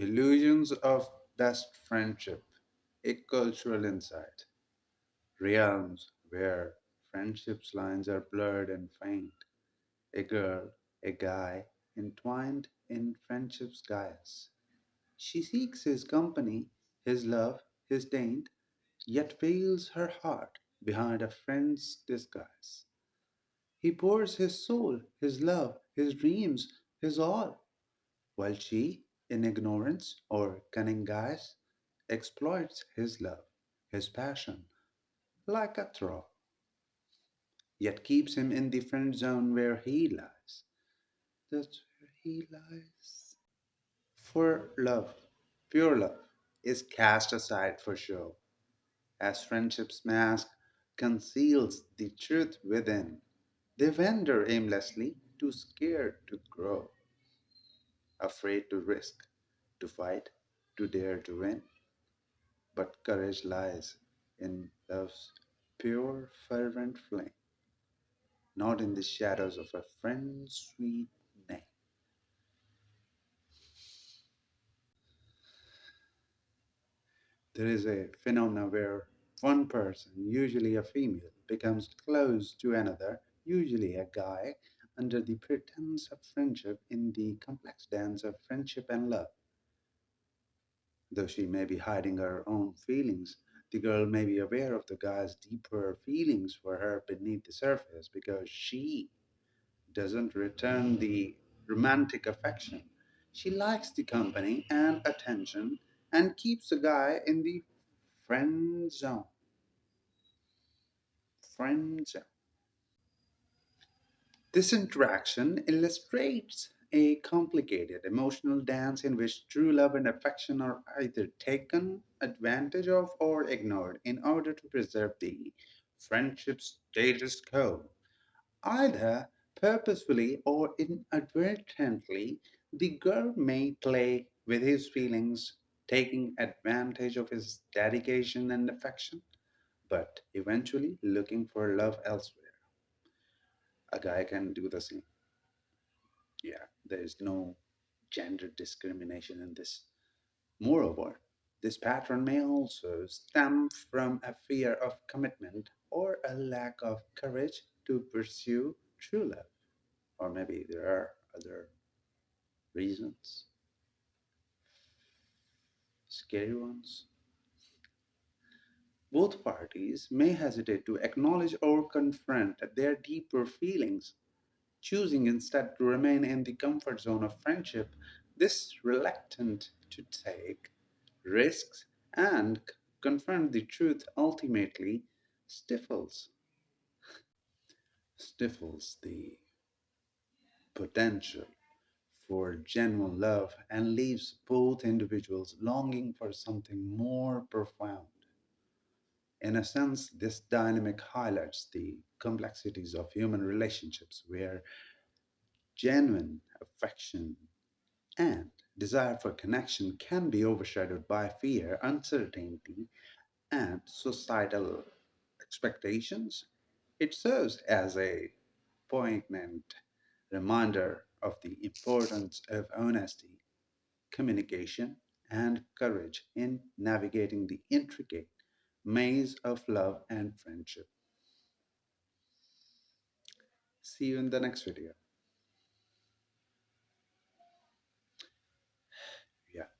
Illusions of best friendship, a cultural insight, realms where friendship's lines are blurred and faint, a girl, a guy, entwined in friendship's guise. She seeks his company, his love, his taint, yet veils her heart behind a friend's disguise. He pours his soul, his love, his dreams, his all, while she, in ignorance or cunning guise, exploits his love, his passion, like a thrall, yet keeps him in the friend zone where he lies. That's where he lies. For love, pure love, is cast aside for show, as friendship's mask conceals the truth within. They wander aimlessly, too scared to grow, afraid to risk, to fight, to dare to win. But courage lies in love's pure, fervent flame, not in the shadows of a friend's sweet name. There is a phenomenon where one person, usually a female, becomes close to another, usually a guy, under the pretense of friendship in the complex dance of friendship and love. Though she may be hiding her own feelings, the girl may be aware of the guy's deeper feelings for her beneath the surface because she doesn't return the romantic affection. She likes the company and attention and keeps the guy in the friend zone. Friend zone. This interaction illustrates a complicated emotional dance in which true love and affection are either taken advantage of or ignored in order to preserve the friendship status quo. Either purposefully or inadvertently, the girl may play with his feelings, taking advantage of his dedication and affection, but eventually looking for love elsewhere. A guy can do the same. Yeah, there is no gender discrimination in this. Moreover, this pattern may also stem from a fear of commitment or a lack of courage to pursue true love. Or maybe there are other reasons, scary ones. Both parties may hesitate to acknowledge or confront their deeper feelings, choosing instead to remain in the comfort zone of friendship. This reluctant to take risks and confront the truth ultimately stifles stifles the potential for genuine love and leaves both individuals longing for something more profound. In a sense, this dynamic highlights the complexities of human relationships where genuine affection and desire for connection can be overshadowed by fear, uncertainty, and societal expectations. It serves as a poignant reminder of the importance of honesty, communication, and courage in navigating the intricate maze of love and friendship. See you in the next video. Yeah.